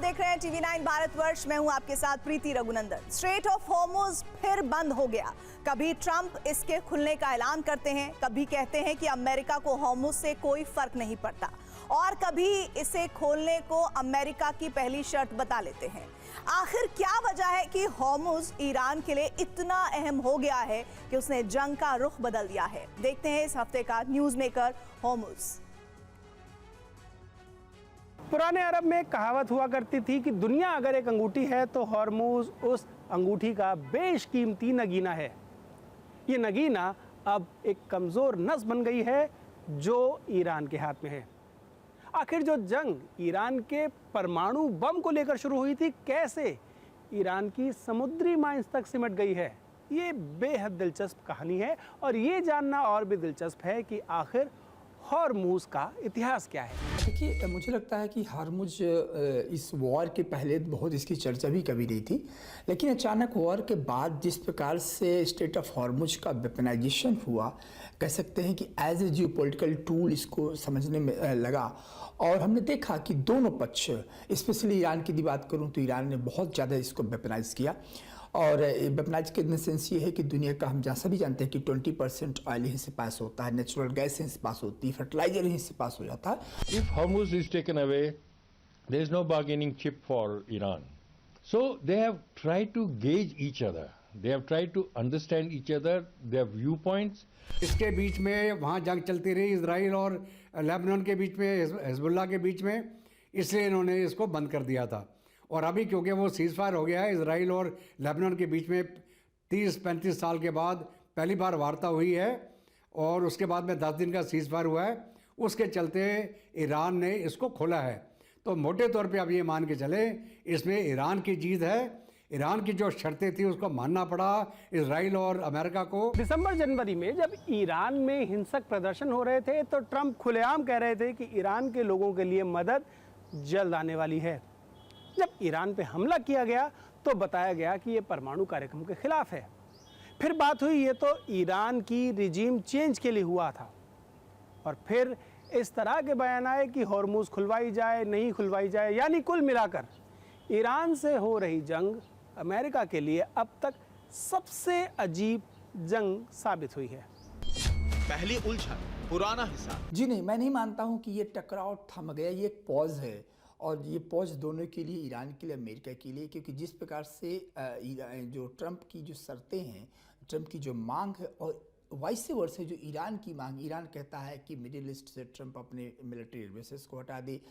देख रहे हैं टीवी 9 भारतवर्ष। मैं हूं आपके साथ प्रीति रघुनंदन। स्ट्रेट ऑफ हॉर्मुज फिर बंद हो गया। कभी ट्रंप इसके खुलने का ऐलान करते हैं, कभी कहते हैं कि अमेरिका को हॉर्मुज से कोई फर्क नहीं पड़ता, और कभी इसे खोलने को अमेरिका की पहली शर्त बता लेते हैं। आखिर क्या वजह है कि हॉर्मुज ईरान के लिए इतना अहम हो गया है कि उसने जंग का रुख बदल दिया है? देखते हैं इस हफ्ते का न्यूज मेकर हॉर्मुज। पुराने अरब में एक कहावत हुआ करती थी कि दुनिया अगर एक अंगूठी है तो हॉर्मुज उस अंगूठी का बेशकीमती नगीना है। ये नगीना अब एक कमज़ोर नस बन गई है जो ईरान के हाथ में है। आखिर जो जंग ईरान के परमाणु बम को लेकर शुरू हुई थी, कैसे ईरान की समुद्री माइंस तक सिमट गई है, ये बेहद दिलचस्प कहानी है। और ये जानना और भी दिलचस्प है कि आखिर हॉर्मुज का इतिहास क्या है। देखिए, मुझे लगता है कि हॉर्मुज इस वॉर के पहले बहुत इसकी चर्चा भी कभी नहीं थी, लेकिन अचानक वॉर के बाद जिस प्रकार से स्टेट ऑफ हॉर्मुज का वेपनाइजेशन हुआ, कह सकते हैं कि एज ए जियोपॉलिटिकल टूल इसको समझने में लगा। और हमने देखा कि दोनों पक्ष, स्पेशली ईरान की बात करूं तो ईरान ने बहुत ज़्यादा इसको वेपनाइज किया। और वेपनाइज के इन सेंस ये है कि दुनिया का हम जहाँ सभी जानते हैं कि 20% ऑयल यहीं से पास होता है, नेचुरल गैस यहीं से पास होती है, फर्टिलाइजर यहीं से पास हो जाता है। If Hormuz is taken away, there is no bargaining chip for Iran. So they have tried to gauge each other. They have tried to understand each other, their viewpoints. इसके बीच में वहाँ जंग चलती रही इजराइल और लेबनान के बीच में, Hezbollah के बीच में, इसलिए इन्होंने इसको बंद कर दिया था। और अभी क्योंकि वो सीज फायर हो गया है, इजराइल और लेबनान के बीच में 30-35 साल के बाद पहली बार वार्ता हुई है, और उसके बाद में 10 दिन का सीज फायर हुआ है। उसके चलते ईरान ने इसको खोला है। तो मोटे तौर पे आप ये मान के चले, इसमें ईरान की जीत है। ईरान की जो शर्तें थी उसको मानना पड़ा इजराइल और अमेरिका को। दिसंबर जनवरी में जब ईरान में हिंसक प्रदर्शन हो रहे थे तो ट्रंप खुलेआम कह रहे थे कि ईरान के लोगों के लिए मदद जल्द आने वाली है। जब ईरान पे हमला किया गया तो बताया गया कि ये परमाणु कार्यक्रम के खिलाफ है। फिर बात हुई ये तो ईरान की रिजीम चेंज के लिए हुआ था, और फिर इस तरह के बयान आए कि हॉर्मुज खुलवाई जाए, नहीं खुलवाई जाए। यानी कुल मिलाकर ईरान से हो रही जंग अमेरिका के लिए अब तक सबसे अजीब जंग साबित हुई है। पहली उलझन, पुराना हिसाब। जी नहीं, मैं नहीं मानता हूं कि ये टकराव थम गया। ये एक पॉज है, और ये पॉज दोनों के लिए, ईरान के लिए, अमेरिका के लिए। क्योंकि जिस प्रकार से जो ट्रंप की जो शर्तें हैं, ट्रंप की जो मांग है, और वाइस वर्सा जो ईरान की मांग, ईरान कहता है कि मिडिल ईस्ट से ट्रंप अपने मिलिट्री बेसेस को हटा दे,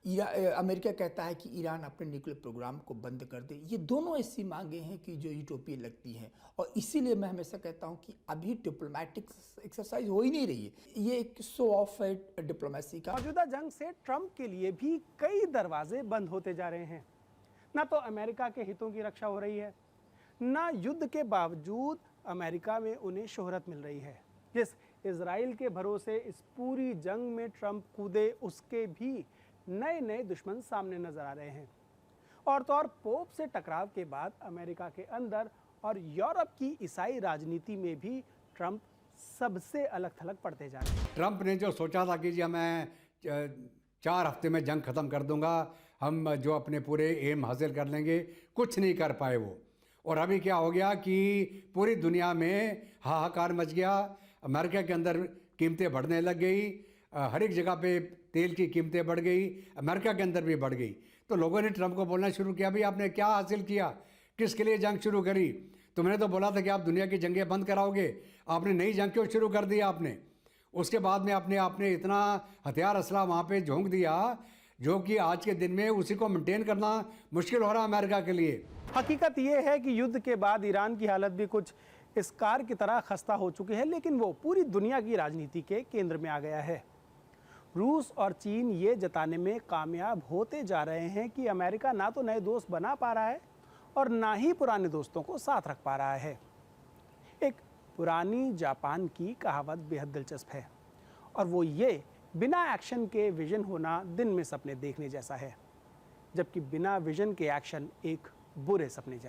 अमेरिका कहता है कि ईरान अपने न्यूक्लियर प्रोग्राम को बंद कर दे। ये दोनों ऐसी मांगे हैं कि जो यूटोपियन लगती हैं, और इसीलिए मैं हमेशा कहता हूं कि अभी डिप्लोमेटिक एक्सरसाइज हो ही नहीं रही है। ये एक शो ऑफ है डिप्लोमेसी का। मौजूदा जंग से ट्रंप के लिए भी कई दरवाजे बंद होते जा रहे हैं। ना तो अमेरिका के हितों की रक्षा हो रही है, ना युद्ध के बावजूद अमेरिका में उन्हें शोहरत मिल रही है। जिस इजराइल के भरोसे इस पूरी जंग में ट्रंप कूदे, उसके भी नए नए दुश्मन सामने नजर आ रहे हैं। और तो और पोप से टकराव के बाद अमेरिका के अंदर और यूरोप की ईसाई राजनीति में भी ट्रंप सबसे अलग थलग पड़ते जा रहे हैं। ट्रंप ने जो सोचा था कि जी मैं 4 हफ्ते में जंग ख़त्म कर दूंगा, हम जो अपने पूरे एम हासिल कर लेंगे, कुछ नहीं कर पाए वो। और अभी क्या हो गया कि पूरी दुनिया में हाहाकार मच गया। अमेरिका के अंदर कीमतें बढ़ने लग गई, हर एक जगह पे तेल की कीमतें बढ़ गई, अमेरिका के अंदर भी बढ़ गई। तो लोगों ने ट्रंप को बोलना शुरू किया, भाई आपने क्या हासिल किया, किसके लिए जंग शुरू करी? तुमने तो बोला था कि आप दुनिया की जंगें बंद कराओगे, आपने नई जंग क्यों शुरू कर दी आपने? उसके बाद में आपने इतना हथियार असला वहाँ पे झोंक दिया, जो कि आज के दिन में उसी को मेंटेन करना मुश्किल हो रहा है अमेरिका के लिए। हकीकत यह है कि युद्ध के बाद ईरान की हालत भी कुछ इस कार की तरह खस्ता हो चुकी है, लेकिन वो पूरी दुनिया की राजनीति के केंद्र में आ गया है। रूस और चीन ये जताने में कामयाब होते जा रहे हैं कि अमेरिका ना तो नए दोस्त बना पा रहा है और ना ही पुराने दोस्तों को साथ रख पा रहा है। एक पुरानी जापान की कहावत बेहद दिलचस्प है, और वो ये, बिना एक्शन के विजन होना दिन में सपने देखने जैसा है, जबकि बिना विजन के एक्शन एक बुरे सपने जैसा।